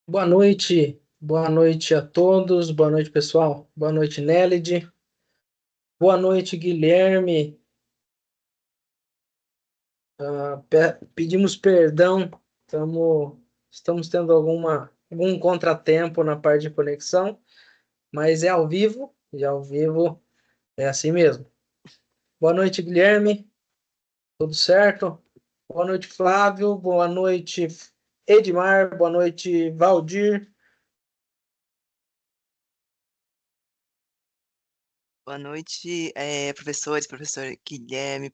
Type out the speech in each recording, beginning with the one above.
Boa noite a todos, boa noite pessoal, boa noite Nélide, boa noite Guilherme. Pedimos perdão, estamos tendo algum contratempo na parte de conexão, mas é ao vivo e ao vivo é assim mesmo. Boa noite Guilherme, tudo certo? Boa noite Flávio, boa noite Edmar, boa noite Valdir. Boa noite, professores, professor Guilherme,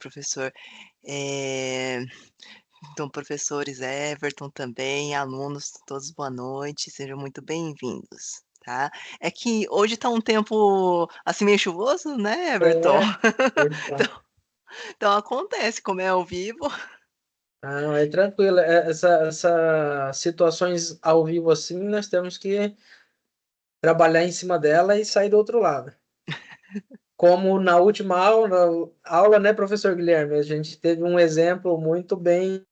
eh, professores Everton também, alunos, todos boa noite, sejam muito bem-vindos, tá? É que hoje tá um tempo assim meio chuvoso, né, Everton? É, verdade. Então, então acontece, como é ao vivo. Ah, não, é tranquilo. Essas situações ao vivo assim, nós temos que trabalhar em cima dela e sair do outro lado. Como na última aula, né, professor Guilherme? A gente teve um exemplo muito bem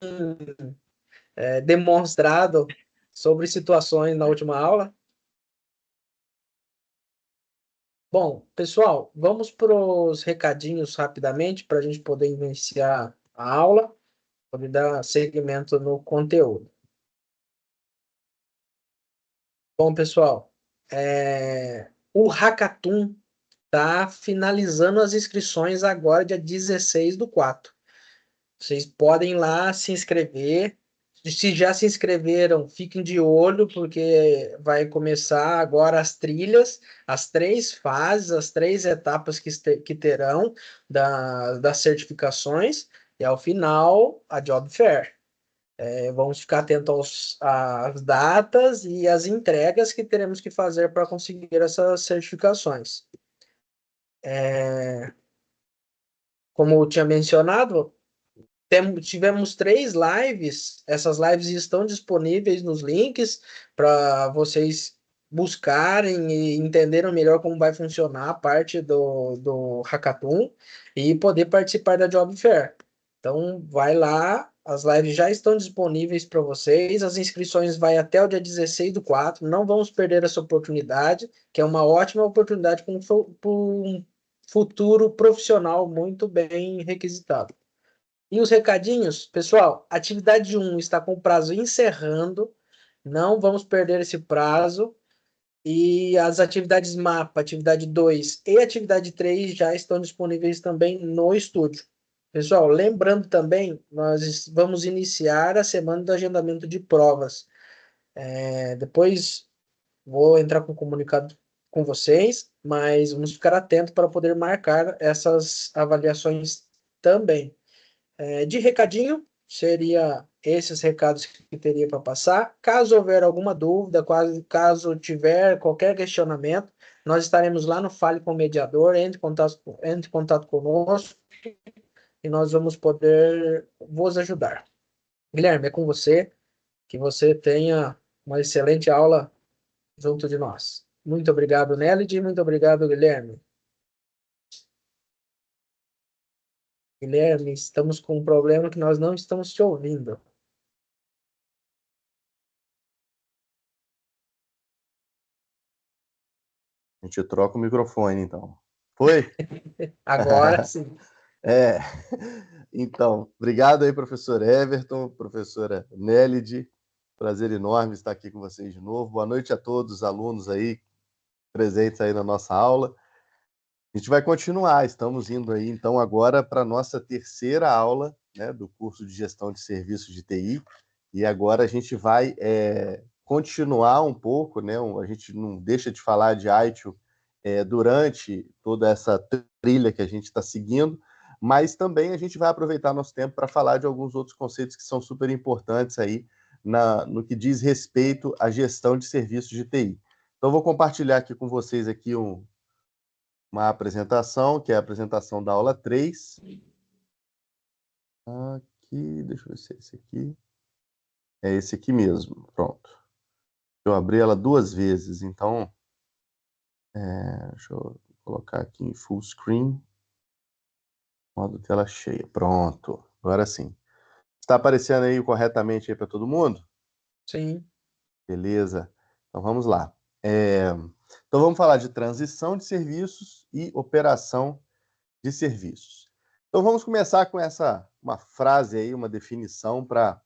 demonstrado sobre situações na última aula. Bom, pessoal, vamos para os recadinhos rapidamente para a gente poder iniciar a aula, poder dar seguimento no conteúdo. Bom, pessoal, o Hackathon está finalizando as inscrições agora, dia 16 do 4. Vocês podem ir lá se inscrever. Se já se inscreveram, fiquem de olho, porque vai começar agora as trilhas, as três fases, as três etapas que terão das certificações, e ao final, a Job Fair. Vamos ficar atentos às datas e às entregas que teremos que fazer para conseguir essas certificações. Como eu tinha mencionado, tivemos três lives. Essas lives estão disponíveis nos links para vocês buscarem e entenderem melhor como vai funcionar a parte do Hackathon e poder participar da Job Fair. Então, vai lá, as lives já estão disponíveis para vocês, as inscrições vai até o dia 16 do 4. Não vamos perder essa oportunidade, que é uma ótima oportunidade para um futuro profissional muito bem requisitado. E os recadinhos, pessoal, atividade um está com o prazo encerrando, não vamos perder esse prazo. E as atividades mapa, atividade 2 e atividade 3 já estão disponíveis também no estúdio. Pessoal, lembrando também, nós vamos iniciar a semana do agendamento de provas. Depois vou entrar com comunicado com vocês, mas vamos ficar atentos para poder marcar essas avaliações também. De recadinho, seria esses recados que teria para passar. Caso houver alguma dúvida, caso tiver qualquer questionamento, nós estaremos lá no Fale com o Mediador, entre em contato conosco e nós vamos poder vos ajudar. Guilherme, é com você, que você tenha uma excelente aula junto de nós. Muito obrigado, Nélide, muito obrigado, Guilherme. Guilherme, estamos com um problema que nós não estamos te ouvindo. A gente troca o microfone, então. Foi? Agora sim. É. Então, obrigado aí, professor Everton, professora Nélide. Prazer enorme estar aqui com vocês de novo. Boa noite a todos os alunos aí presentes aí na nossa aula. A gente vai continuar, estamos indo aí então agora para a nossa terceira aula, né, do curso de Gestão de Serviços de TI, e agora a gente vai continuar um pouco, né, a gente não deixa de falar de ITIL durante toda essa trilha que a gente está seguindo, mas também a gente vai aproveitar nosso tempo para falar de alguns outros conceitos que são super importantes aí no que diz respeito à gestão de serviços de TI. Então, vou compartilhar aqui com vocês aqui uma apresentação, que é a apresentação da aula 3. Aqui, deixa eu ver se é esse aqui. É esse aqui mesmo, pronto. Eu abri ela duas vezes, então deixa eu colocar aqui em full screen, modo tela cheia. Pronto, agora sim. Está aparecendo aí corretamente aí para todo mundo? Sim. Beleza. Então vamos lá. Então vamos falar de transição de serviços e operação de serviços. Então vamos começar com uma frase aí, uma definição para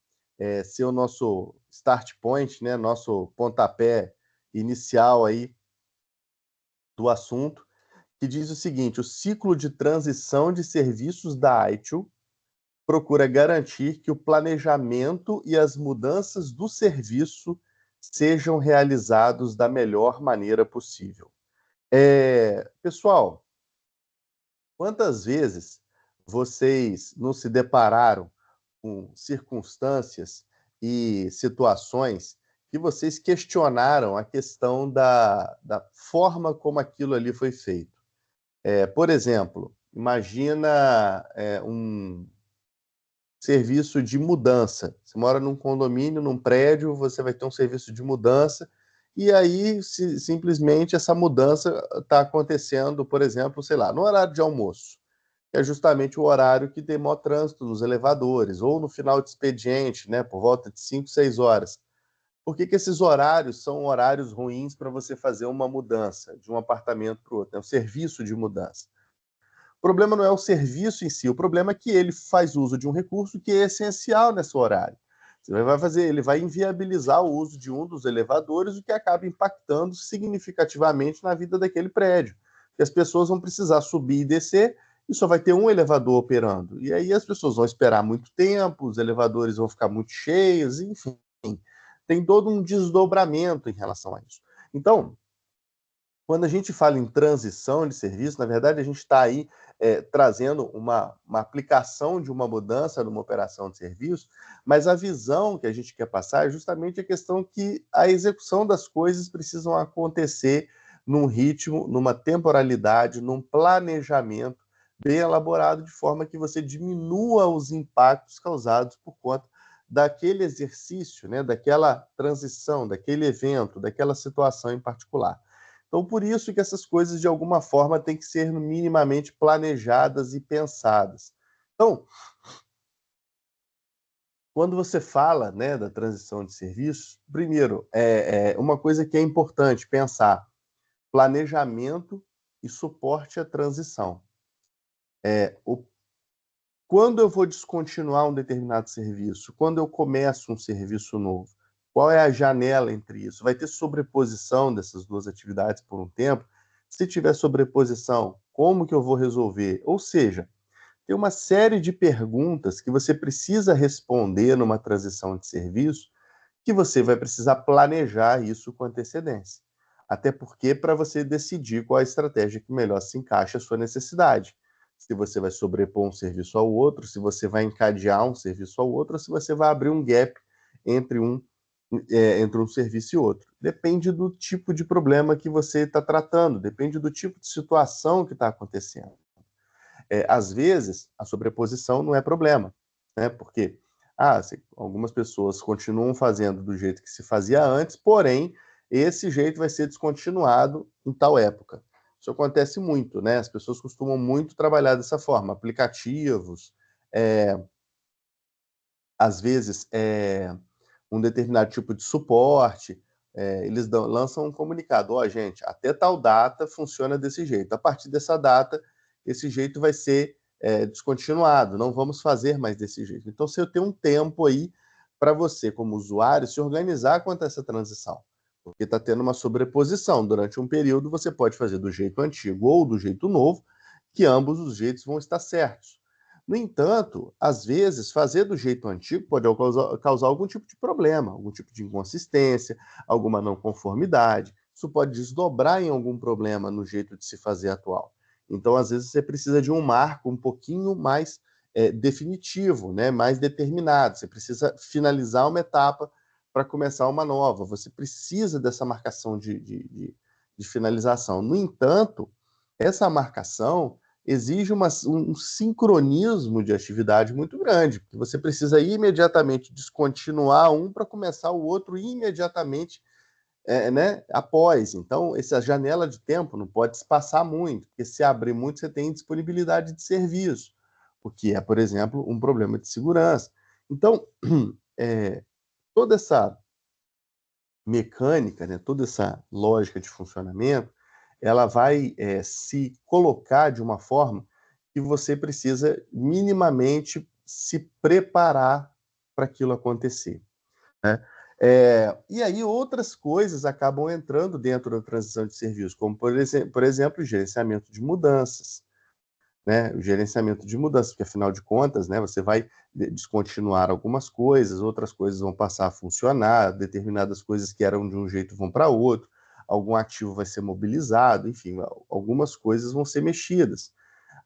ser o nosso start point, né? Nosso pontapé inicial aí do assunto, que diz o seguinte: o ciclo de transição de serviços da ITIL procura garantir que o planejamento e as mudanças do serviço sejam realizados da melhor maneira possível. Pessoal, quantas vezes vocês não se depararam com circunstâncias e situações que vocês questionaram a questão da forma como aquilo ali foi feito? Por exemplo, imagina um serviço de mudança. Você mora num condomínio, num prédio, você vai ter um serviço de mudança, e aí simplesmente essa mudança está acontecendo, por exemplo, sei lá, no horário de almoço, que é justamente o horário que tem maior trânsito nos elevadores, ou no final de expediente, né, por volta de 5, 6 horas. Por que esses horários são horários ruins para você fazer uma mudança de um apartamento para o outro? É um serviço de mudança. O problema não é o serviço em si, o problema é que ele faz uso de um recurso que é essencial nesse horário. Ele vai inviabilizar o uso de um dos elevadores, o que acaba impactando significativamente na vida daquele prédio. Porque as pessoas vão precisar subir e descer e só vai ter um elevador operando. E aí as pessoas vão esperar muito tempo, os elevadores vão ficar muito cheios, enfim. Tem todo um desdobramento em relação a isso. Então, quando a gente fala em transição de serviço, na verdade, a gente está aí trazendo uma aplicação de uma mudança numa operação de serviço, mas a visão que a gente quer passar é justamente a questão que a execução das coisas precisam acontecer num ritmo, numa temporalidade, num planejamento bem elaborado, de forma que você diminua os impactos causados por conta daquele exercício, né, daquela transição, daquele evento, daquela situação em particular. Então, por isso que essas coisas, de alguma forma, têm que ser minimamente planejadas e pensadas. Então, quando você fala, né, da transição de serviços, primeiro, uma coisa que é importante pensar: planejamento e suporte à transição. Quando eu vou descontinuar um determinado serviço, quando eu começo um serviço novo, qual é a janela entre isso? Vai ter sobreposição dessas duas atividades por um tempo? Se tiver sobreposição, como que eu vou resolver? Ou seja, tem uma série de perguntas que você precisa responder numa transição de serviço, que você vai precisar planejar isso com antecedência. Até porque para você decidir qual a estratégia que melhor se encaixa à sua necessidade. Se você vai sobrepor um serviço ao outro, se você vai encadear um serviço ao outro, ou se você vai abrir um gap entre um serviço e outro. Depende do tipo de problema que você está tratando, depende do tipo de situação que está acontecendo. Às vezes, a sobreposição não é problema, né? Porque algumas pessoas continuam fazendo do jeito que se fazia antes, porém, esse jeito vai ser descontinuado em tal época. Isso acontece muito, né? As pessoas costumam muito trabalhar dessa forma. Aplicativos, às vezes, um determinado tipo de suporte, eles lançam um comunicado: gente, até tal data funciona desse jeito. A partir dessa data, esse jeito vai ser descontinuado, não vamos fazer mais desse jeito. Então, você tem um tempo aí para você, como usuário, se organizar quanto a essa transição, porque está tendo uma sobreposição. Durante um período, você pode fazer do jeito antigo ou do jeito novo, que ambos os jeitos vão estar certos. No entanto, às vezes, fazer do jeito antigo pode causar algum tipo de problema, algum tipo de inconsistência, alguma não conformidade. Isso pode desdobrar em algum problema no jeito de se fazer atual. Então, às vezes, você precisa de um marco um pouquinho mais definitivo, né? Mais determinado. Você precisa finalizar uma etapa para começar uma nova. Você precisa dessa marcação de finalização. No entanto, essa marcação exige um sincronismo de atividade muito grande, porque você precisa imediatamente descontinuar um para começar o outro imediatamente né, após. Então, essa janela de tempo não pode se passar muito, porque se abrir muito, você tem disponibilidade de serviço, o que é, por exemplo, um problema de segurança. Então, toda essa mecânica, né, toda essa lógica de funcionamento, ela vai se colocar de uma forma que você precisa minimamente se preparar para aquilo acontecer, né? E aí outras coisas acabam entrando dentro da transição de serviço, como, por exemplo, o gerenciamento de mudanças, né? O gerenciamento de mudanças, porque, afinal de contas, né, você vai descontinuar algumas coisas, outras coisas vão passar a funcionar, determinadas coisas que eram de um jeito vão para outro, algum ativo vai ser mobilizado, enfim, algumas coisas vão ser mexidas.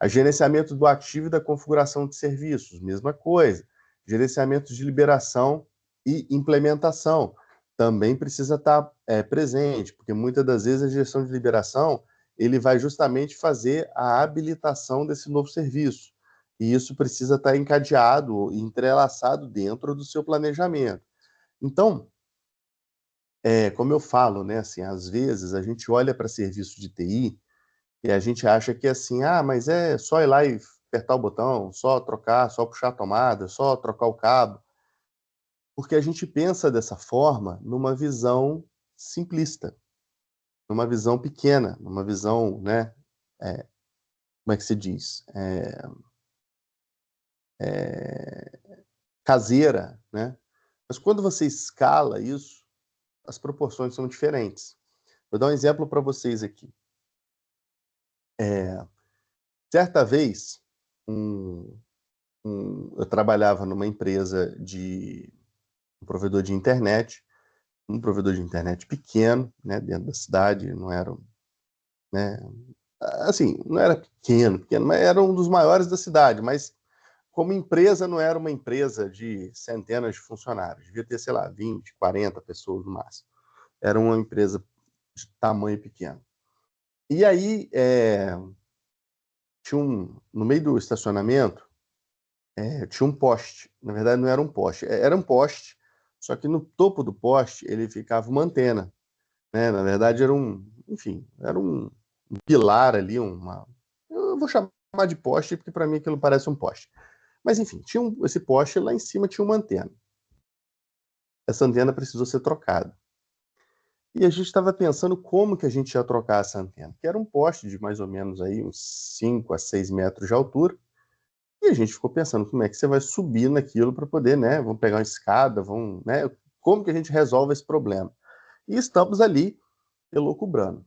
A gerenciamento do ativo e da configuração de serviços, mesma coisa. Gerenciamento de liberação e implementação também precisa estar presente, porque muitas das vezes a gestão de liberação ele vai justamente fazer a habilitação desse novo serviço. E isso precisa estar encadeado, entrelaçado dentro do seu planejamento. Então, como eu falo, né, assim, às vezes a gente olha para serviço de TI e a gente acha que assim, mas é só ir lá e apertar o botão, só trocar, só puxar a tomada, só trocar o cabo, porque a gente pensa dessa forma numa visão simplista, numa visão pequena, numa visão, né, como é que se diz? Caseira, né? Mas quando você escala isso, as proporções são diferentes. Vou dar um exemplo para vocês aqui. Certa vez, eu trabalhava numa empresa de um provedor de internet, um provedor de internet pequeno, né, dentro da cidade, não era, né, assim, não era pequeno, mas era um dos maiores da cidade, mas como empresa não era uma empresa de centenas de funcionários, devia ter, sei lá, 20, 40 pessoas no máximo. Era uma empresa de tamanho pequeno. E aí, no meio do estacionamento, tinha um poste. Na verdade, não era um poste. Era um poste, só que no topo do poste ele ficava uma antena, né? Na verdade, enfim, era um pilar ali, eu vou chamar de poste, porque para mim aquilo parece um poste. Mas, enfim, tinha esse poste, lá em cima tinha uma antena. Essa antena precisou ser trocada. E a gente estava pensando como que a gente ia trocar essa antena, que era um poste de mais ou menos aí uns 5 a 6 metros de altura, e a gente ficou pensando como é que você vai subir naquilo para poder, né, vamos pegar uma escada, né, como que a gente resolve esse problema? E estamos ali elucubrando.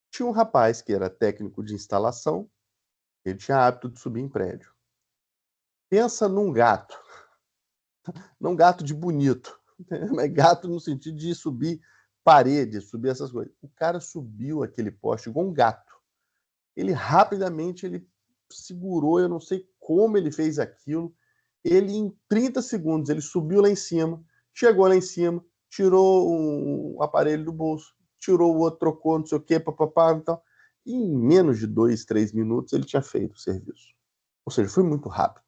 Tinha um rapaz que era técnico de instalação, ele tinha hábito de subir em prédio. Pensa num gato de bonito, mas gato no sentido de subir paredes, subir essas coisas. O cara subiu aquele poste igual um gato. Ele rapidamente ele segurou, eu não sei como ele fez aquilo. Ele em 30 segundos ele subiu lá em cima, chegou lá em cima, tirou um aparelho do bolso, tirou o outro, trocou, não sei o que, papapá, então. E em menos de 2, 3 minutos ele tinha feito o serviço. Ou seja, foi muito rápido.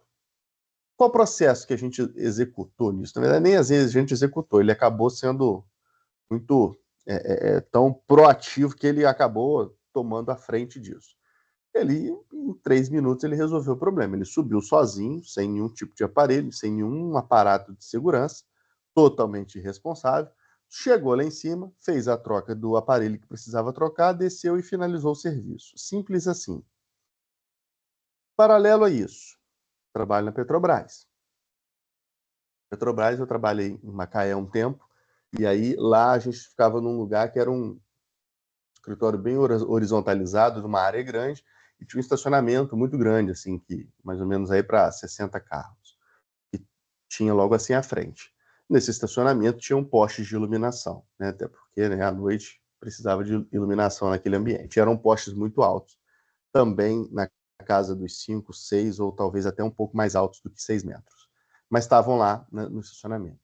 Qual o processo que a gente executou nisso? Na verdade, nem às vezes a gente executou, ele acabou sendo muito tão proativo que ele acabou tomando a frente disso. Ele, em 3 minutos, ele resolveu o problema. Ele subiu sozinho, sem nenhum tipo de aparelho, sem nenhum aparato de segurança, totalmente irresponsável. Chegou lá em cima, fez a troca do aparelho que precisava trocar, desceu e finalizou o serviço. Simples assim. Paralelo a isso, trabalho na Petrobras. Petrobras, eu trabalhei em Macaé há um tempo, e aí lá a gente ficava num lugar que era um escritório bem horizontalizado, numa área grande, e tinha um estacionamento muito grande, assim, que mais ou menos aí para 60 carros. E tinha logo assim à frente. Nesse estacionamento tinha um poste de iluminação, né? Até porque, né, à noite precisava de iluminação naquele ambiente. Eram postes muito altos, também na casa dos 5, 6 ou talvez até um pouco mais altos do que 6 metros. Mas estavam lá, né, no estacionamento.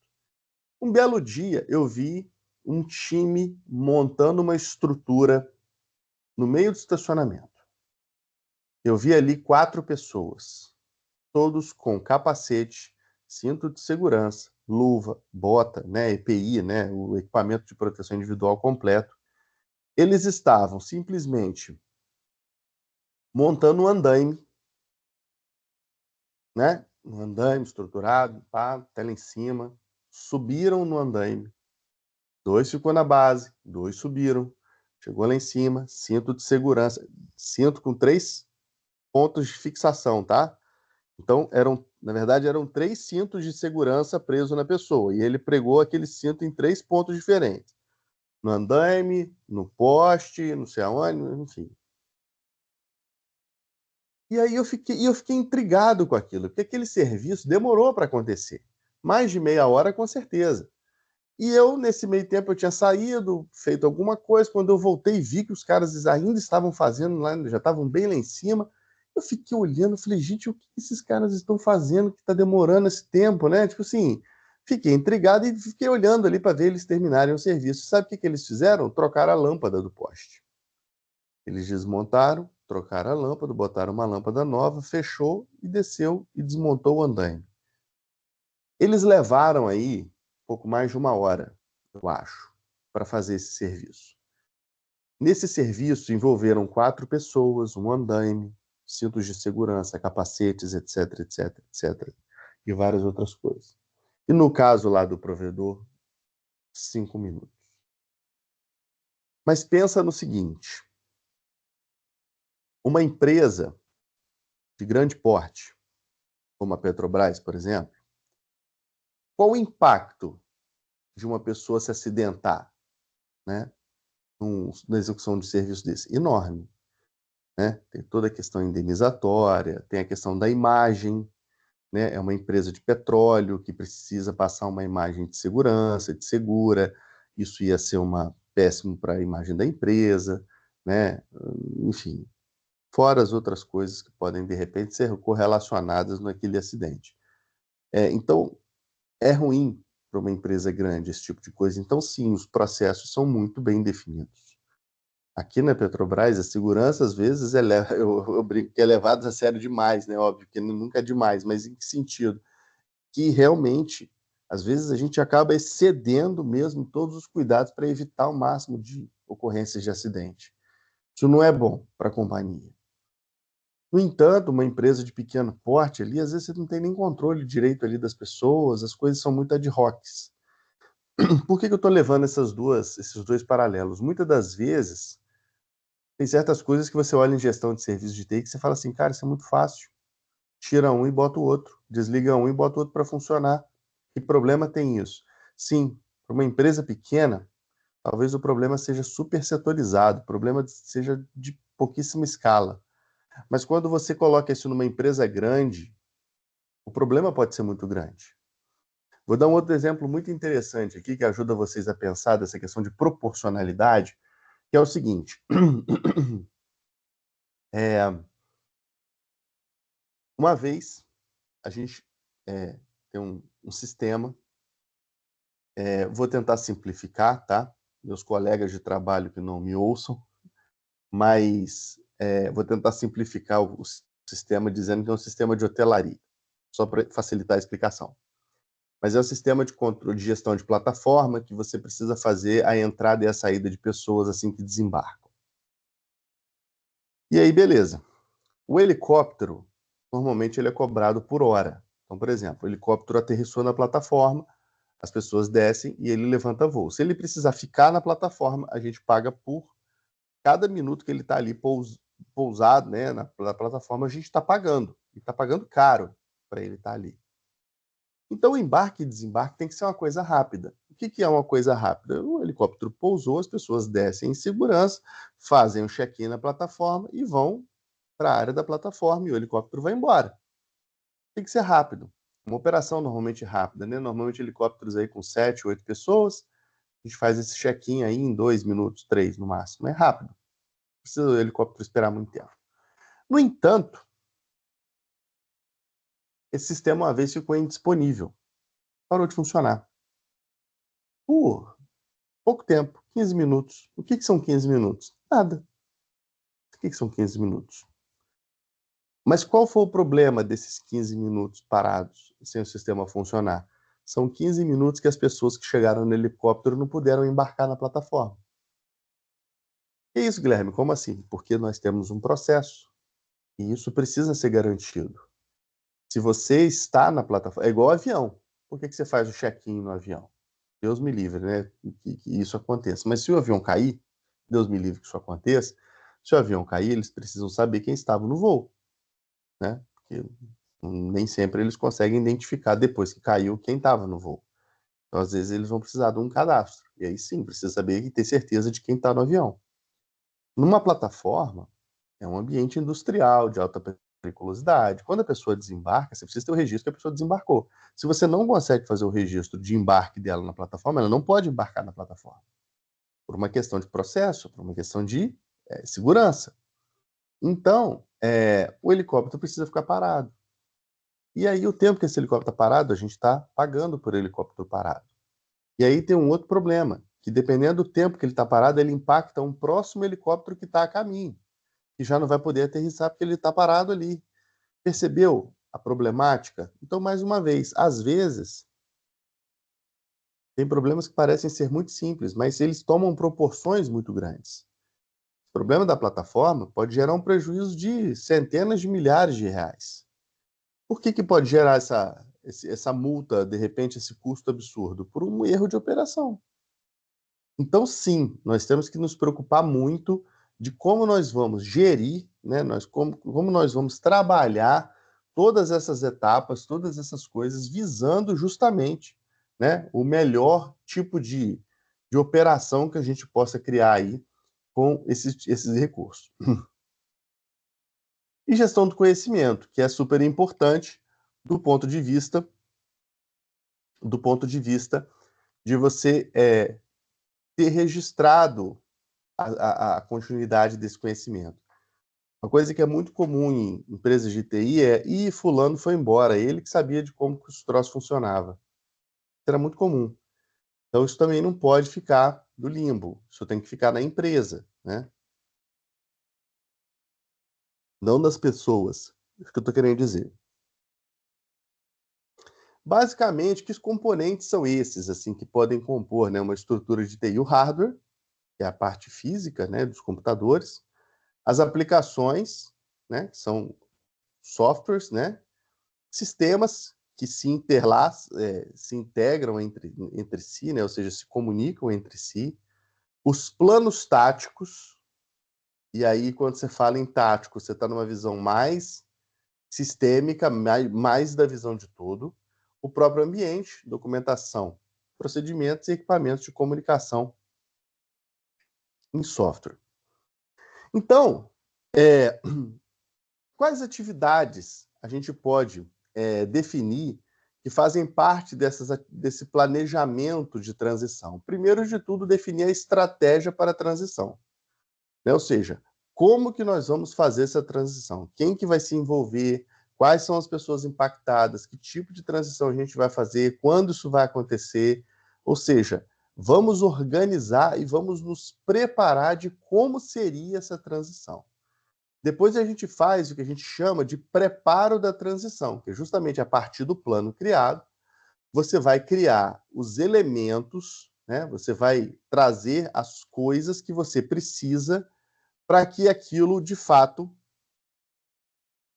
Um belo dia eu vi um time montando uma estrutura no meio do estacionamento. Eu vi ali 4 pessoas, todos com capacete, cinto de segurança, luva, bota, né, EPI, né, o equipamento de proteção individual completo. Eles estavam simplesmente montando um andaime, né, um andaime estruturado, pá, tela em cima, subiram no andaime, 2 ficou na base, 2 subiram. Chegou lá em cima, cinto de segurança, cinto com 3 pontos de fixação, tá? Então, na verdade, eram 3 cintos de segurança presos na pessoa. E ele pregou aquele cinto em 3 pontos diferentes. No andaime, no poste, não sei aonde, enfim. E aí eu fiquei intrigado com aquilo, porque aquele serviço demorou para acontecer. Mais de meia hora, com certeza. E eu, nesse meio tempo, eu tinha saído, feito alguma coisa. Quando eu voltei e vi que os caras ainda estavam fazendo lá, já estavam bem lá em cima, eu fiquei olhando, falei, gente, o que esses caras estão fazendo que está demorando esse tempo, né? Tipo assim, fiquei intrigado e fiquei olhando ali para ver eles terminarem o serviço. Sabe o que eles fizeram? Trocaram a lâmpada do poste. Eles desmontaram, trocaram a lâmpada, botaram uma lâmpada nova, fechou e desceu e desmontou o andaime. Eles levaram aí pouco mais de 1 hora, eu acho, para fazer esse serviço. Nesse serviço envolveram 4 pessoas, um andaime, cintos de segurança, capacetes, etc, etc, etc, e várias outras coisas. E no caso lá do provedor, 5 minutos. Mas pensa no seguinte, uma empresa de grande porte, como a Petrobras, por exemplo, qual o impacto de uma pessoa se acidentar, né, na execução de serviço desse? Enorme. Né? Tem toda a questão indenizatória, tem a questão da imagem, né? É uma empresa de petróleo que precisa passar uma imagem de segurança, de segura, isso ia ser péssimo para a imagem da empresa, né? Enfim, fora as outras coisas que podem, de repente, ser correlacionadas naquele acidente. Então, é ruim para uma empresa grande esse tipo de coisa. Então, sim, os processos são muito bem definidos. Aqui na Petrobras, a segurança, às vezes, eu brinco que é levado a sério demais, né? Óbvio que nunca é demais, mas em que sentido? Que realmente, às vezes, a gente acaba excedendo mesmo todos os cuidados para evitar o máximo de ocorrências de acidente. Isso não é bom para a companhia. No entanto, uma empresa de pequeno porte ali, às vezes você não tem nem controle direito ali das pessoas, as coisas são muito ad hoc. Por que eu estou levando esses 2 paralelos? Muitas das vezes, tem certas coisas que você olha em gestão de serviço de TI que você fala assim, cara, isso é muito fácil. Tira um e bota o outro. Desliga um e bota o outro para funcionar. Que problema tem isso? Sim, para uma empresa pequena, talvez o problema seja super setorizado, o problema seja de pouquíssima escala. Mas quando você coloca isso numa empresa grande, o problema pode ser muito grande. Vou dar um outro exemplo muito interessante aqui, que ajuda vocês a pensar dessa questão de proporcionalidade, que é o seguinte. Uma vez, a gente tem um sistema, vou tentar simplificar, tá? Meus colegas de trabalho que não me ouçam, mas vou tentar simplificar o sistema dizendo que é um sistema de hotelaria, só para facilitar a explicação. Mas é um sistema de controle de gestão de plataforma que você precisa fazer a entrada e a saída de pessoas assim que desembarcam. E aí, beleza. O helicóptero, normalmente ele é cobrado por hora. Então, por exemplo, o helicóptero aterrissou na plataforma, as pessoas descem e ele levanta voo. Se ele precisar ficar na plataforma, a gente paga por cada minuto que ele está ali pousado, né, na plataforma, a gente está pagando. E está pagando caro para ele estar ali. Então, o embarque e desembarque tem que ser uma coisa rápida. O que é uma coisa rápida? O helicóptero pousou, as pessoas descem em segurança, fazem o check-in na plataforma e vão para a área da plataforma e o helicóptero vai embora. Tem que ser rápido. Uma operação normalmente rápida, né? Normalmente helicópteros aí com 7, 8 pessoas, a gente faz esse check-in aí em 2 minutos, 3 no máximo. É rápido. Não precisa o helicóptero esperar muito tempo. No entanto, esse sistema uma vez ficou indisponível. Parou de funcionar. Por pouco tempo, 15 minutos. O que são 15 minutos? Nada. O que são 15 minutos? Mas qual foi o problema desses 15 minutos parados, sem o sistema funcionar? São 15 minutos que as pessoas que chegaram no helicóptero não puderam embarcar na plataforma. Que isso, Guilherme? Como assim? Porque nós temos um processo e isso precisa ser garantido. Se você está na plataforma, é igual ao avião. Por que você faz o check-in no avião? Deus me livre, né, que isso aconteça. Mas se o avião cair, Deus me livre que isso aconteça, se o avião cair, eles precisam saber quem estava no voo, né? Porque nem sempre eles conseguem identificar depois que caiu quem estava no voo. Então, às vezes, eles vão precisar de um cadastro. E aí sim, precisa saber e ter certeza de quem está no avião. Numa plataforma, é um ambiente industrial de alta periculosidade. Quando a pessoa desembarca, você precisa ter o registro que a pessoa desembarcou. Se você não consegue fazer o registro de embarque dela na plataforma, ela não pode embarcar na plataforma. Por uma questão de processo, por uma questão de segurança. Então, o helicóptero precisa ficar parado. E aí, o tempo que esse helicóptero está parado, a gente está pagando por helicóptero parado. E aí tem um outro problema, que dependendo do tempo que ele está parado, ele impacta um próximo helicóptero que está a caminho, que já não vai poder aterrissar porque ele está parado ali. Percebeu a problemática? Então, mais uma vez, às vezes, tem problemas que parecem ser muito simples, mas eles tomam proporções muito grandes. O problema da plataforma pode gerar um prejuízo de centenas de milhares de reais. Por que pode gerar essa multa, de repente, esse custo absurdo? Por um erro de operação. Então, sim, nós temos que nos preocupar muito de como nós vamos gerir, né, como nós vamos trabalhar todas essas etapas, todas essas coisas, visando justamente, né, o melhor tipo de operação que a gente possa criar aí com esses recursos. E gestão do conhecimento, que é super importante do ponto de vista de você ter registrado a continuidade desse conhecimento. Uma coisa que é muito comum em empresas de TI é: fulano foi embora, ele que sabia de como que os troços funcionava. Isso era muito comum. Então, isso também não pode ficar no limbo, isso tem que ficar na empresa, né? Não das pessoas. É isso que eu estou querendo dizer. Basicamente, que os componentes são esses, assim, que podem compor, né, uma estrutura de TI? O hardware, que é a parte física, né, dos computadores, as aplicações, né, que são softwares, né, sistemas que se integram entre si, né, ou seja, se comunicam entre si, os planos táticos, e aí quando você fala em tático, você está numa visão mais sistêmica, mais da visão de todo, o próprio ambiente, documentação, procedimentos e equipamentos de comunicação em software. Então, quais atividades a gente pode definir que fazem parte desse planejamento de transição? Primeiro de tudo, definir a estratégia para a transição, né? Ou seja, como que nós vamos fazer essa transição? Quem que vai se envolver? Quais são as pessoas impactadas? Que tipo de transição a gente vai fazer? Quando isso vai acontecer? Ou seja, vamos organizar e vamos nos preparar de como seria essa transição. Depois a gente faz o que a gente chama de preparo da transição, que é justamente a partir do plano criado, você vai criar os elementos, né? Você vai trazer as coisas que você precisa para que aquilo de fato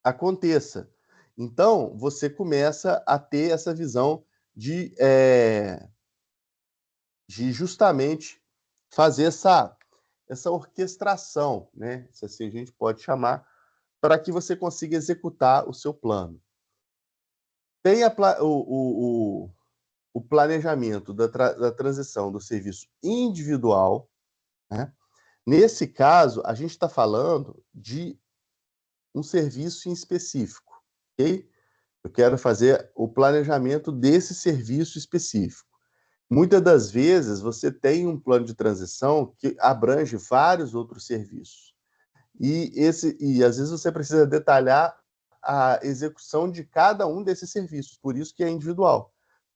aconteça. Então, você começa a ter essa visão de justamente fazer essa orquestração, né? Se assim a gente pode chamar, para que você consiga executar o seu plano. Tem o planejamento da transição do serviço individual, né? Nesse caso, a gente está falando de um serviço em específico, ok? Eu quero fazer o planejamento desse serviço específico. Muitas das vezes, você tem um plano de transição que abrange vários outros serviços. E às vezes você precisa detalhar a execução de cada um desses serviços, por isso que é individual.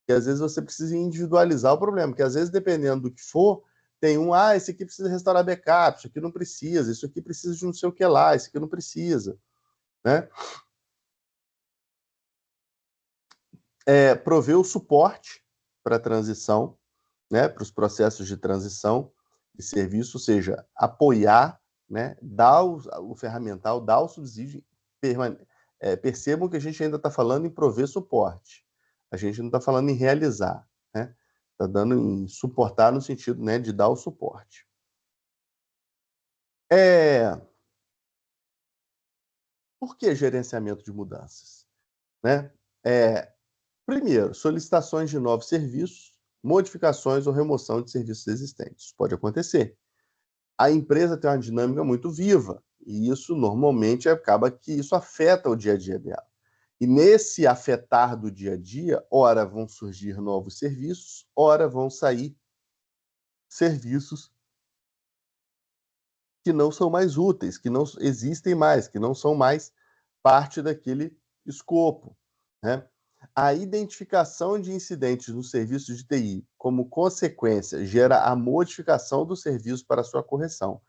E às vezes você precisa individualizar o problema, porque às vezes, dependendo do que for, tem esse aqui precisa restaurar backup, isso aqui não precisa, isso aqui precisa de não sei o que lá, isso aqui não precisa, né? Prover o suporte para a transição, né, para os processos de transição de serviço, ou seja, apoiar, né, dar o ferramental, dar o subsídio. Percebam que a gente ainda está falando em prover suporte, a gente não está falando em realizar, né? Está dando em suportar no sentido, né, de dar o suporte. Por que gerenciamento de mudanças? Né? Primeiro, solicitações de novos serviços, modificações ou remoção de serviços existentes. Isso pode acontecer. A empresa tem uma dinâmica muito viva, e isso normalmente acaba que isso afeta o dia a dia dela. E nesse afetar do dia a dia, ora vão surgir novos serviços, ora vão sair serviços que não são mais úteis, que não existem mais, que não são mais parte daquele escopo, né? A identificação de incidentes no serviço de TI, como consequência, gera a modificação do serviço para sua correção.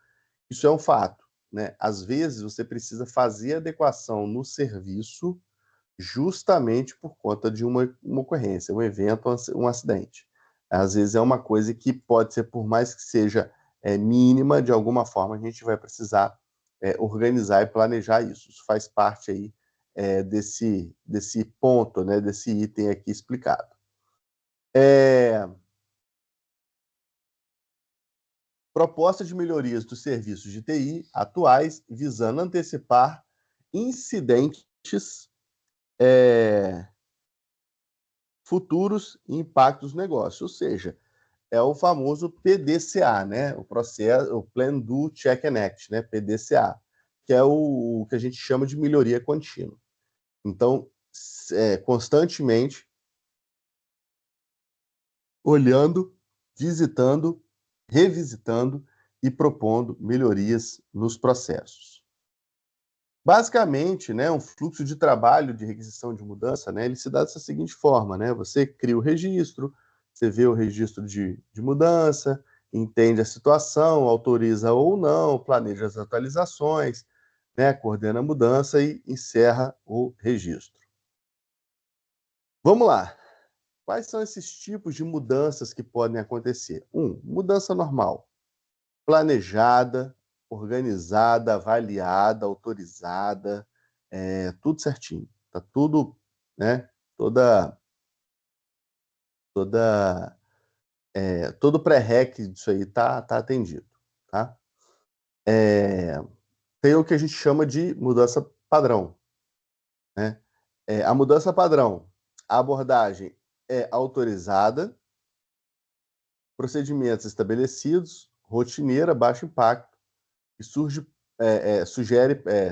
Isso é um fato, né? Às vezes você precisa fazer adequação no serviço justamente por conta de uma ocorrência, um evento, um acidente. Às vezes é uma coisa que pode ser, por mais que seja mínima, de alguma forma a gente vai precisar organizar e planejar isso. Isso faz parte aí desse ponto, né, desse item aqui explicado. Proposta de melhorias dos serviços de TI atuais, visando antecipar incidentes futuros e impactos no negócio, ou seja, é o famoso PDCA, né? O processo, o Plan, Do, Check and Act, né? PDCA, que é o que a gente chama de melhoria contínua. Então, constantemente olhando, visitando, revisitando e propondo melhorias nos processos. Basicamente, né, um fluxo de trabalho de requisição de mudança, né, ele se dá dessa seguinte forma, né? Você cria o registro, você vê o registro de mudança, entende a situação, autoriza ou não, planeja as atualizações, né, coordena a mudança e encerra o registro. Vamos lá. Quais são esses tipos de mudanças que podem acontecer? Mudança normal, planejada, organizada, avaliada, autorizada, tudo certinho. Tá tudo, né? Todo pré-req disso aí tá atendido, tá? Tem o que a gente chama de mudança padrão, né? A mudança padrão, a abordagem é autorizada, procedimentos estabelecidos, rotineira, baixo impacto, e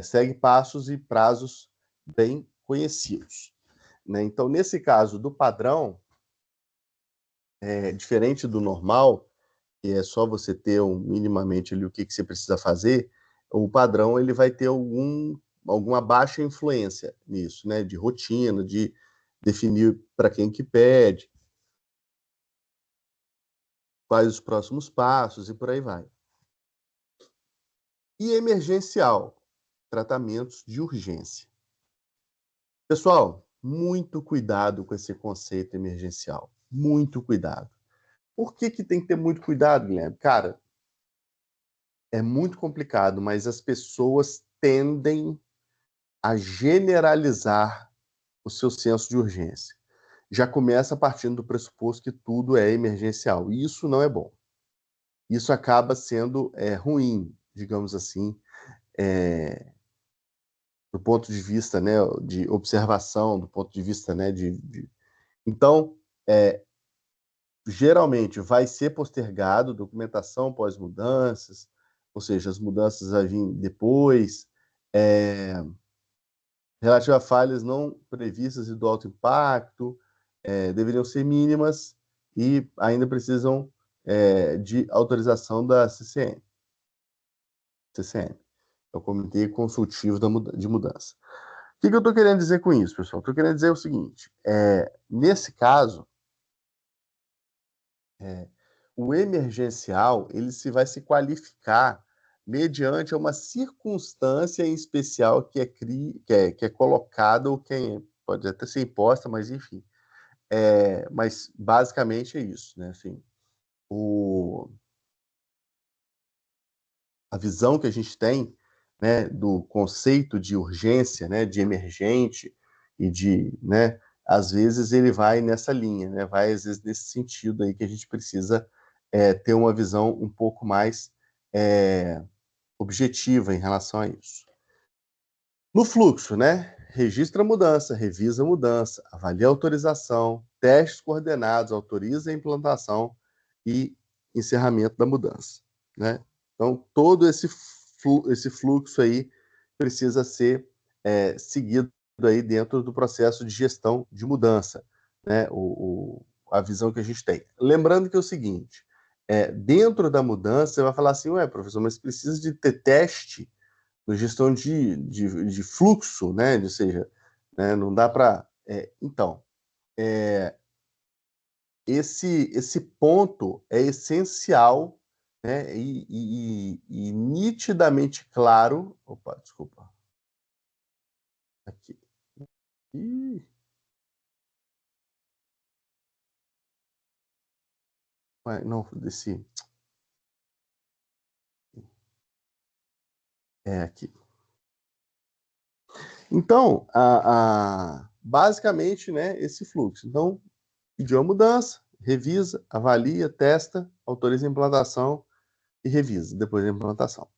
segue passos e prazos bem conhecidos, né? Então, nesse caso do padrão, diferente do normal, que é só você ter minimamente ali o que você precisa fazer, o padrão ele vai ter alguma baixa influência nisso, né? De rotina, de definir para quem que pede, quais os próximos passos e por aí vai. E emergencial, tratamentos de urgência. Pessoal, muito cuidado com esse conceito emergencial. Muito cuidado. Por que tem que ter muito cuidado, Guilherme? Cara, é muito complicado, mas as pessoas tendem a generalizar o seu senso de urgência. Já começa partindo do pressuposto que tudo é emergencial. E isso não é bom. Isso acaba sendo ruim, digamos assim, do ponto de vista, né, de observação, do ponto de vista, né, Então, geralmente vai ser postergado documentação pós-mudanças, ou seja, as mudanças a vir depois, relativo a falhas não previstas e do alto impacto, deveriam ser mínimas e ainda precisam de autorização da CCM, é o Comitê Consultivo de Mudança. O que eu estou querendo dizer com isso, pessoal? Estou querendo dizer o seguinte, nesse caso, o emergencial ele vai se qualificar mediante uma circunstância em especial que é colocada ou que pode até ser imposta, mas enfim. Mas basicamente é isso, né? Assim, a visão que a gente tem, né, do conceito de urgência, né, de emergente e de, né, às vezes ele vai nessa linha, né? Vai às vezes nesse sentido aí que a gente precisa ter uma visão um pouco mais objetiva em relação a isso. No fluxo, né? Registra a mudança, revisa a mudança, avalia a autorização, testes coordenados, autoriza a implantação e encerramento da mudança, né? Então, todo esse fluxo aí precisa ser seguido aí dentro do processo de gestão de mudança, né? A visão que a gente tem. Lembrando que é o seguinte, dentro da mudança, você vai falar assim, ué, professor, mas precisa de ter teste na gestão de fluxo, né? Ou seja, né? Não dá para... então, esse ponto é essencial, né? E nitidamente claro... Opa, desculpa. Aqui. Ih. Não, desci. Aqui. Então, basicamente, né, esse fluxo. Então, pediu a mudança, revisa, avalia, testa, autoriza a implantação e revisa depois da implantação.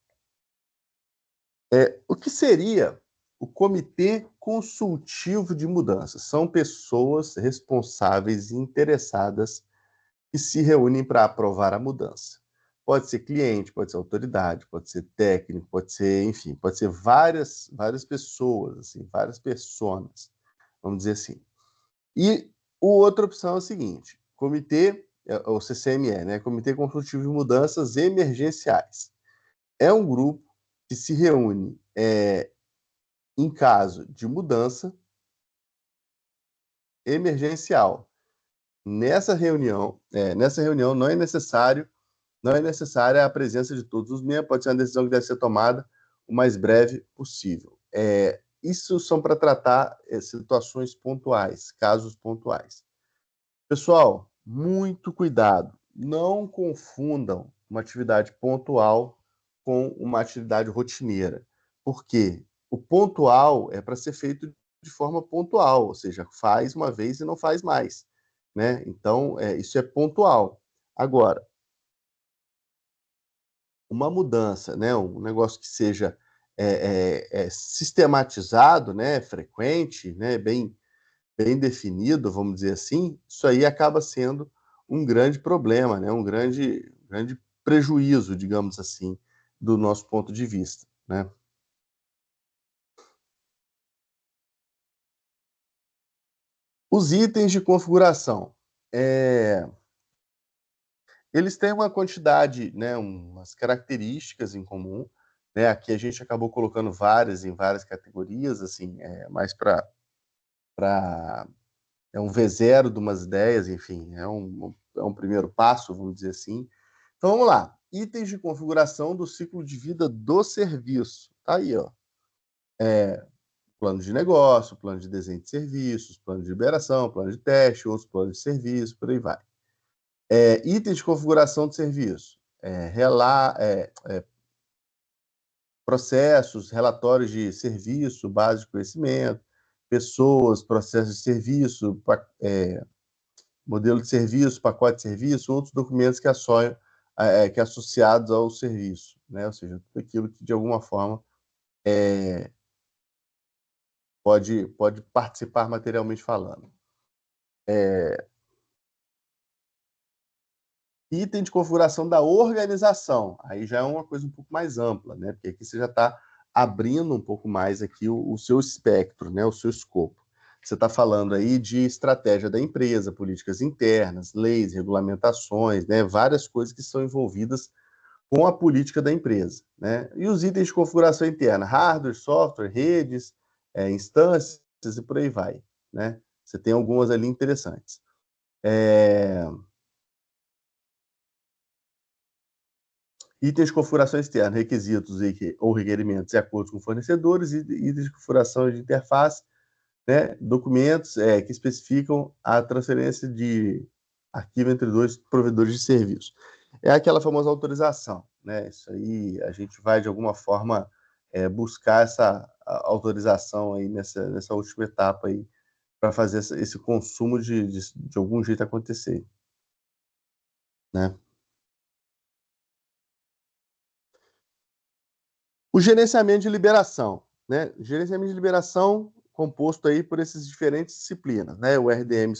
O que seria o Comitê Consultivo de Mudanças? São pessoas responsáveis e interessadas que se reúnem para aprovar a mudança. Pode ser cliente, pode ser autoridade, pode ser técnico, pode ser, enfim, pode ser várias pessoas, assim, várias pessoas, vamos dizer assim. E a outra opção é a seguinte: o CCME, né? Comitê Consultivo de Mudanças Emergenciais. É um grupo que se reúne em caso de mudança emergencial. Nessa reunião não é necessária a presença de todos os membros, pode ser uma decisão que deve ser tomada o mais breve possível. Isso são para tratar situações pontuais, casos pontuais. Pessoal, muito cuidado. Não confundam uma atividade pontual com uma atividade rotineira. Por quê? O pontual é para ser feito de forma pontual, ou seja, faz uma vez e não faz mais, né? Então, isso é pontual. Agora, uma mudança, né? Um negócio que seja sistematizado, né? Frequente, né? Bem definido, vamos dizer assim, isso aí acaba sendo um grande problema, né? Um grande prejuízo, digamos assim, do nosso ponto de vista, né? Os itens de configuração. Eles têm uma quantidade, né, umas características em comum, né? Aqui a gente acabou colocando várias em várias categorias, assim, mais para um V0 de umas ideias, enfim, é um primeiro passo, vamos dizer assim. Então vamos lá. Itens de configuração do ciclo de vida do serviço. Tá aí, ó. Plano de negócio, plano de desenho de serviços, plano de liberação, plano de teste, outros planos de serviço, por aí vai. Itens de configuração de serviço. Processos, relatórios de serviço, base de conhecimento, pessoas, processos de serviço, modelo de serviço, pacote de serviço, outros documentos que associados ao serviço, né? Ou seja, tudo aquilo que de alguma forma pode participar materialmente falando. Item de configuração da organização, aí já é uma coisa um pouco mais ampla, né? Porque aqui você já está abrindo um pouco mais aqui o seu espectro, né? O seu escopo. Você está falando aí de estratégia da empresa, políticas internas, leis, regulamentações, né? Várias coisas que são envolvidas com a política da empresa, né? E os itens de configuração interna, hardware, software, redes, instâncias e por aí vai, né? Você tem algumas ali interessantes. Itens de configuração externa, requisitos ou requerimentos de acordo com fornecedores, e itens de configuração de interface, né? Documentos que especificam a transferência de arquivo entre dois provedores de serviço. É aquela famosa autorização, né? Isso aí a gente vai, de alguma forma, buscar essa autorização aí nessa última etapa aí para fazer esse consumo de algum jeito acontecer, né? O gerenciamento de liberação, né? O gerenciamento de liberação composto aí por essas diferentes disciplinas, né? O RDM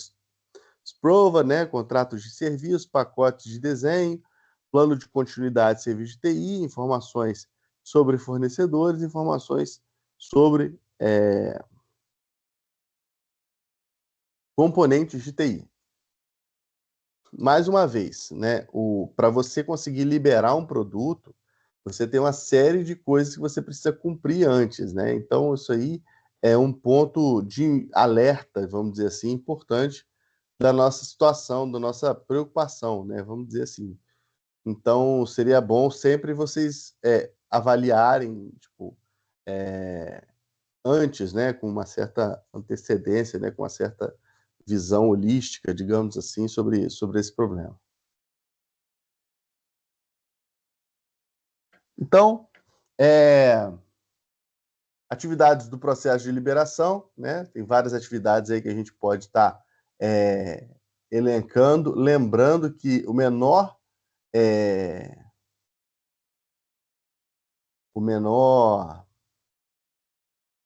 Sprova, né? Contratos de serviço, pacotes de desenho, plano de continuidade de serviço de TI, informações sobre fornecedores, informações sobre componentes de TI. Mais uma vez, né? Para você conseguir liberar um produto, você tem uma série de coisas que você precisa cumprir antes, né? Então, isso aí é um ponto de alerta, vamos dizer assim, importante da nossa situação, da nossa preocupação, né? Vamos dizer assim. Então, seria bom sempre vocês avaliarem, tipo, antes, né? Com uma certa antecedência, né? Com uma certa visão holística, digamos assim, sobre esse problema. Então, atividades do processo de liberação, né? Tem várias atividades aí que a gente pode estar elencando, lembrando que o menor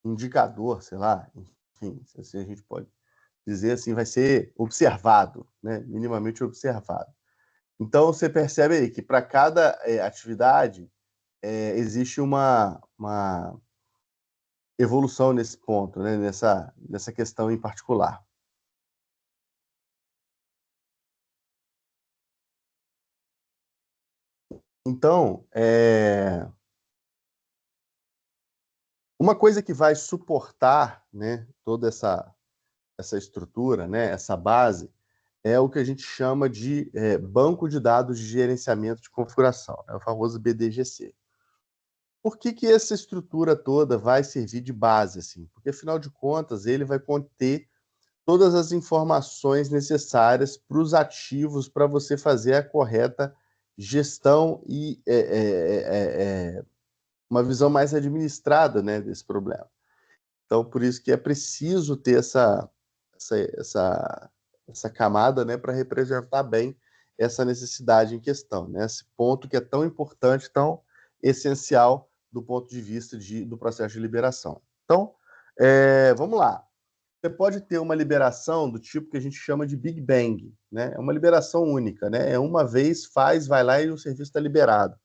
indicador, sei lá, enfim, assim a gente pode dizer assim, vai ser observado, né? Minimamente observado. Então, você percebe aí que para cada atividade existe uma evolução nesse ponto, né? Nessa questão em particular. Então, uma coisa que vai suportar, né, toda essa estrutura, né, essa base, é o que a gente chama de banco de dados de gerenciamento de configuração, é o famoso BDGC. Por que essa estrutura toda vai servir de base, assim? Porque, afinal de contas, ele vai conter todas as informações necessárias para os ativos para você fazer a correta gestão e uma visão mais administrada, né, desse problema. Então, por isso que é preciso ter essa camada, né, para representar bem essa necessidade em questão, né? Esse ponto que é tão importante, tão essencial do ponto de vista do processo de liberação. Então, vamos lá. Você pode ter uma liberação do tipo que a gente chama de Big Bang, né? É uma liberação única, né? É uma vez, vai lá e o serviço está liberado.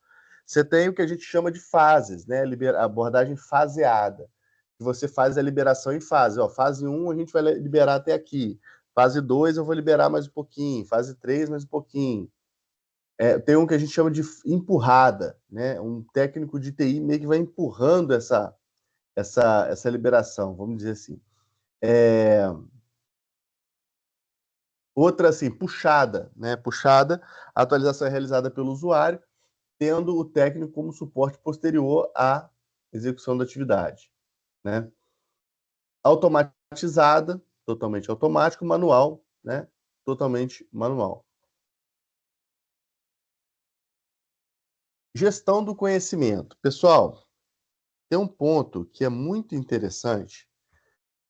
Você tem o que a gente chama de fases, né? Abordagem faseada. Você faz a liberação em fase. Ó, fase 1 a gente vai liberar até aqui. Fase 2 eu vou liberar mais um pouquinho. Fase 3 mais um pouquinho. Tem um que a gente chama de empurrada, né? Um técnico de TI meio que vai empurrando essa liberação, vamos dizer assim. Outra, assim, puxada, né? Puxada, a atualização é realizada pelo usuário, tendo o técnico como suporte posterior à execução da atividade, né? Automatizada, totalmente automático, manual, né? Totalmente manual. Gestão do conhecimento. Pessoal, tem um ponto que é muito interessante,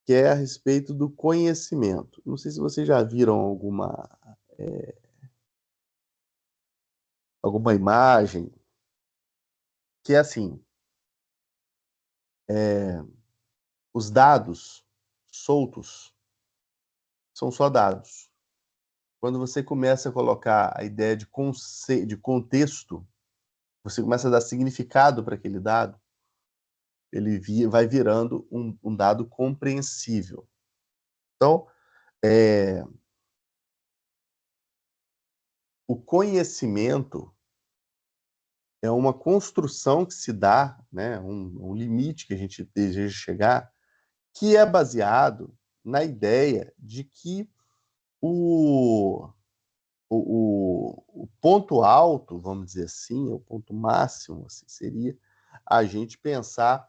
que é a respeito do conhecimento. Não sei se vocês já viram alguma imagem, que é assim, os dados soltos são só dados. Quando você começa a colocar a ideia de contexto, você começa a dar significado para aquele dado, ele vai virando um dado compreensível. Então, o conhecimento é uma construção que se dá, né, um limite que a gente deseja chegar, que é baseado na ideia de que o ponto alto, vamos dizer assim, o ponto máximo assim, seria a gente pensar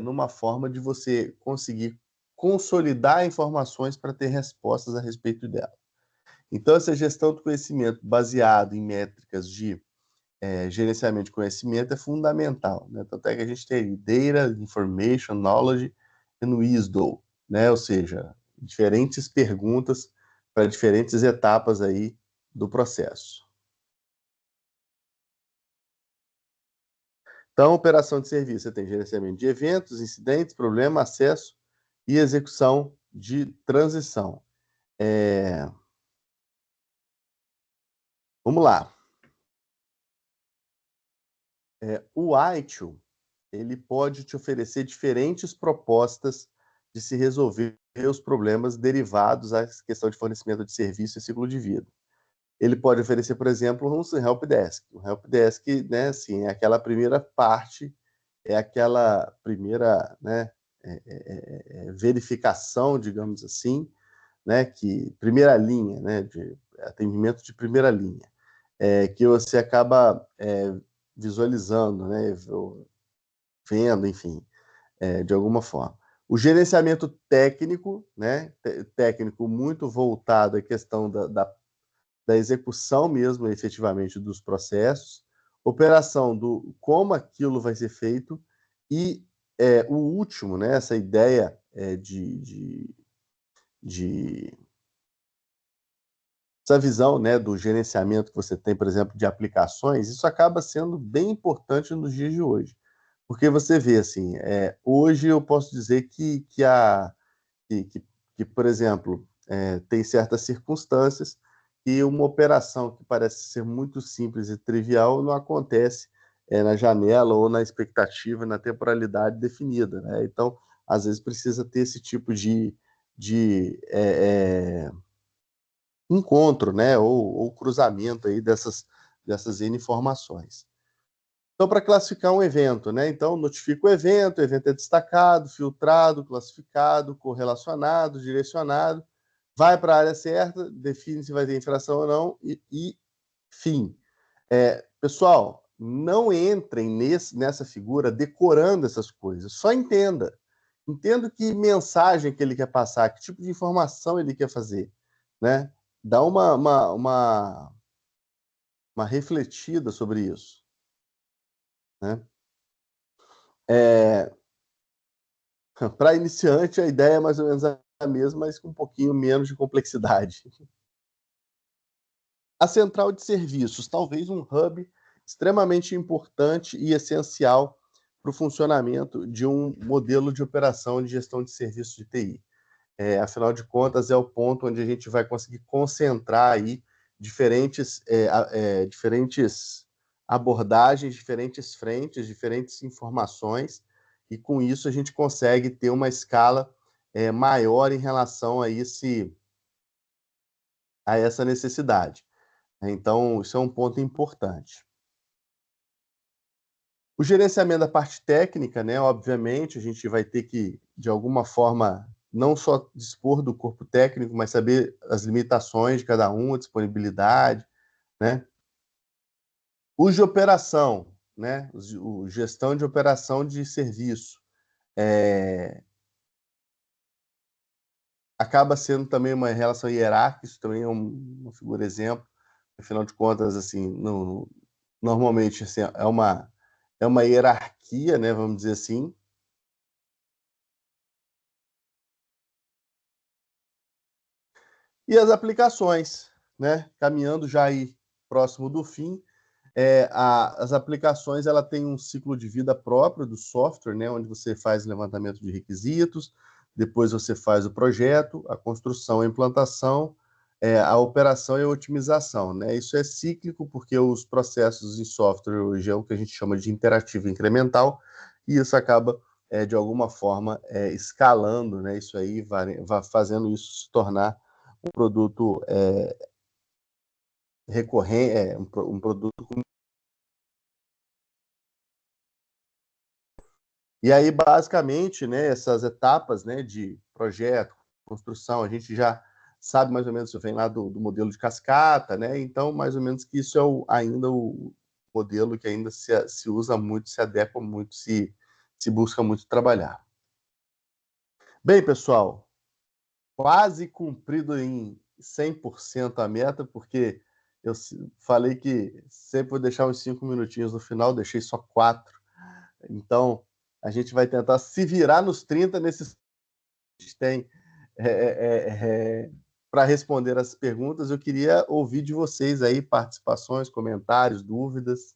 numa forma de você conseguir consolidar informações para ter respostas a respeito dela. Então, essa gestão do conhecimento baseado em métricas de gerenciamento de conhecimento é fundamental, né? Tanto é que a gente tem Data, Information, Knowledge and Wisdom, né? Ou seja, diferentes perguntas para diferentes etapas aí do processo. Então, operação de serviço, você tem gerenciamento de eventos, incidentes, problema, acesso e execução de transição. Vamos lá. O ITIL, ele pode te oferecer diferentes propostas de se resolver os problemas derivados da questão de fornecimento de serviço e ciclo de vida. Ele pode oferecer, por exemplo, um helpdesk. O helpdesk, né, assim, é aquela primeira parte, é aquela primeira, né, verificação, digamos assim, né, que primeira linha, né, de atendimento de primeira linha, que você acaba visualizando, né, vendo, enfim, de alguma forma. O gerenciamento técnico, né, técnico muito voltado à questão da execução mesmo, efetivamente, dos processos, operação do como aquilo vai ser feito e o último, né, essa ideia essa visão, né, do gerenciamento que você tem, por exemplo, de aplicações, isso acaba sendo bem importante nos dias de hoje. Porque você vê, assim, hoje eu posso dizer que por exemplo, tem certas circunstâncias que uma operação que parece ser muito simples e trivial não acontece na janela ou na expectativa, na temporalidade definida, né? Então, às vezes precisa ter esse tipo de encontro, né? Ou cruzamento aí dessas N informações. Então, para classificar um evento, né? Então, notifica o evento é destacado, filtrado, classificado, correlacionado, direcionado, vai para a área certa, define se vai ter infração ou não, e fim. Pessoal, não entrem nessa figura decorando essas coisas, só entenda. Entenda que mensagem que ele quer passar, que tipo de informação ele quer fazer, né? Dá uma refletida sobre isso, né? Para iniciante, a ideia é mais ou menos a mesma, mas com um pouquinho menos de complexidade. A central de serviços, talvez um hub extremamente importante e essencial para o funcionamento de um modelo de operação de gestão de serviços de TI. Afinal de contas, é o ponto onde a gente vai conseguir concentrar aí diferentes abordagens, diferentes frentes, diferentes informações, e com isso a gente consegue ter uma escala maior em relação a essa necessidade. Então, isso é um ponto importante. O gerenciamento da parte técnica, né? Obviamente, a gente vai ter que, de alguma forma, não só dispor do corpo técnico, mas saber as limitações de cada um, a disponibilidade, né? Os de operação, né? O gestão de operação de serviço. Acaba sendo também uma relação hierárquica, isso também é uma figura exemplo. Afinal de contas, assim, normalmente assim, é uma hierarquia, né? Vamos dizer assim. E as aplicações, né? Caminhando já aí próximo do fim, as aplicações ela tem um ciclo de vida próprio do software, né? Onde você faz levantamento de requisitos, depois você faz o projeto, a construção, a implantação, a operação e a otimização, né? Isso é cíclico porque os processos em software hoje é o que a gente chama de interativo incremental, e isso acaba de alguma forma escalando, né? Isso aí vai fazendo isso se tornar um produto recorrente, um produto. E aí, basicamente, né, essas etapas, né, de projeto, construção, a gente já sabe mais ou menos, isso vem lá do modelo de cascata, né? Então, mais ou menos que isso é ainda o modelo que ainda se usa muito, se adequa muito, se busca muito trabalhar. Bem, pessoal, quase cumprido em 100% a meta, porque eu falei que sempre vou deixar uns 5 minutinhos no final, deixei só 4. Então, a gente vai tentar se virar nos 30 nesses que a gente tem Para responder as perguntas, eu queria ouvir de vocês aí participações, comentários, dúvidas.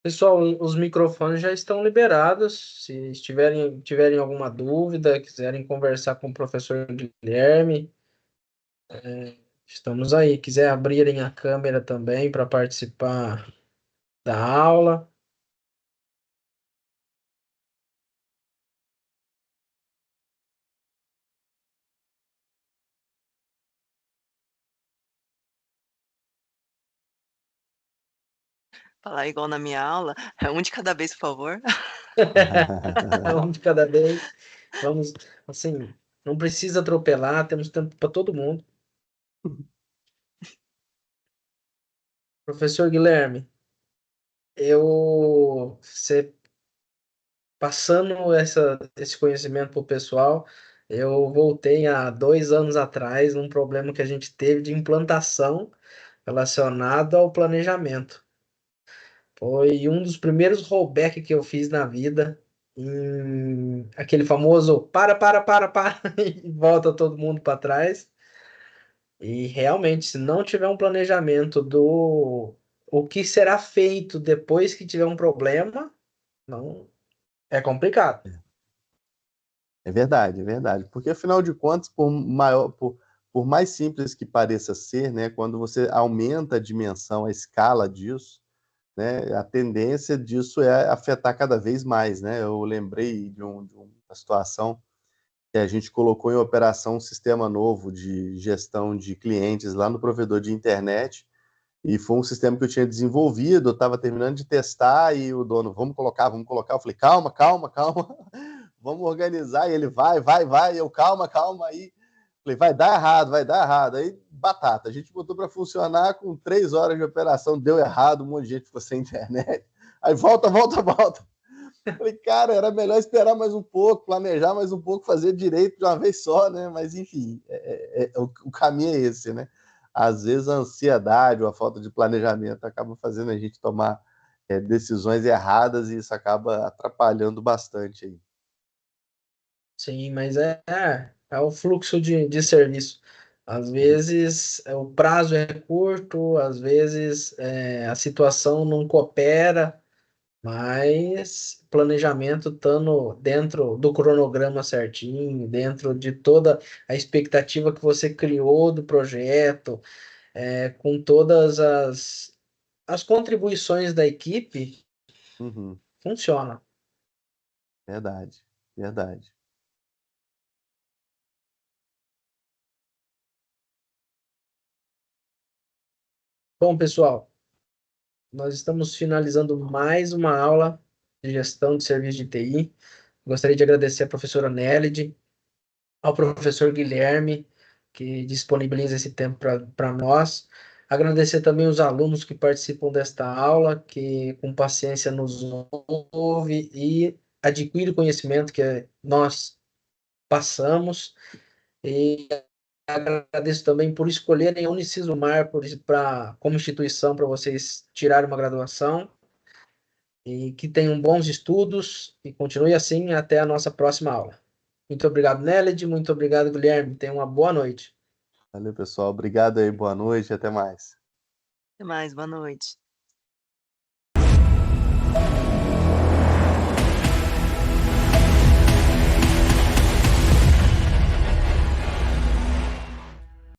Pessoal, os microfones já estão liberados. Se tiverem alguma dúvida, quiserem conversar com o professor Guilherme, estamos aí. Quiser abrirem a câmera também para participar da aula. Falar igual na minha aula, um de cada vez, por favor. Um de cada vez. Vamos, assim, não precisa atropelar, temos tempo para todo mundo. Professor Guilherme, você passando esse conhecimento para o pessoal, eu voltei há 2 anos atrás num problema que a gente teve de implantação relacionado ao planejamento. Foi um dos primeiros rollback que eu fiz na vida, aquele famoso para, e volta todo mundo para trás. E realmente, se não tiver um planejamento do o que será feito depois que tiver um problema, não é complicado. É verdade, é verdade. Porque, afinal de contas, por mais simples que pareça ser, né, quando você aumenta a dimensão, a escala disso, né, a tendência disso é afetar cada vez mais, né? Eu lembrei de uma situação que a gente colocou em operação um sistema novo de gestão de clientes lá no provedor de internet, e foi um sistema que eu tinha desenvolvido, eu estava terminando de testar, e o dono, vamos colocar, vamos colocar. Eu falei, calma, calma, calma, vamos organizar. E ele, vai. Eu, calma, aí. Falei, vai dar errado, vai dar errado. Aí, batata, a gente botou para funcionar com 3 horas de operação, deu errado, um monte de gente ficou sem internet. Aí, volta. Falei, cara, era melhor esperar mais um pouco, planejar mais um pouco, fazer direito de uma vez só, né? Mas, enfim, o caminho é esse, né? Às vezes a ansiedade ou a falta de planejamento acaba fazendo a gente tomar decisões erradas, e isso acaba atrapalhando bastante aí. Sim, mas é o fluxo de serviço. Às vezes o prazo é curto, às vezes a situação não coopera, mas planejamento estando dentro do cronograma certinho, dentro de toda a expectativa que você criou do projeto, com todas as contribuições da equipe, Uhum, funciona. verdade, verdade. Bom, pessoal, nós estamos finalizando mais uma aula de gestão de serviço de TI. Gostaria de agradecer a professora Nélide, ao professor Guilherme, que disponibiliza esse tempo para nós. Agradecer também os alunos que participam desta aula, que com paciência nos ouve e adquire o conhecimento que nós passamos. E agradeço também por escolherem a Unicisumar como instituição para vocês tirarem uma graduação. E que tenham bons estudos e continue assim até a nossa próxima aula. Muito obrigado, Nélide. Muito obrigado, Guilherme. Tenha uma boa noite. Valeu, pessoal. Obrigado aí, boa noite e até mais. Até mais, boa noite.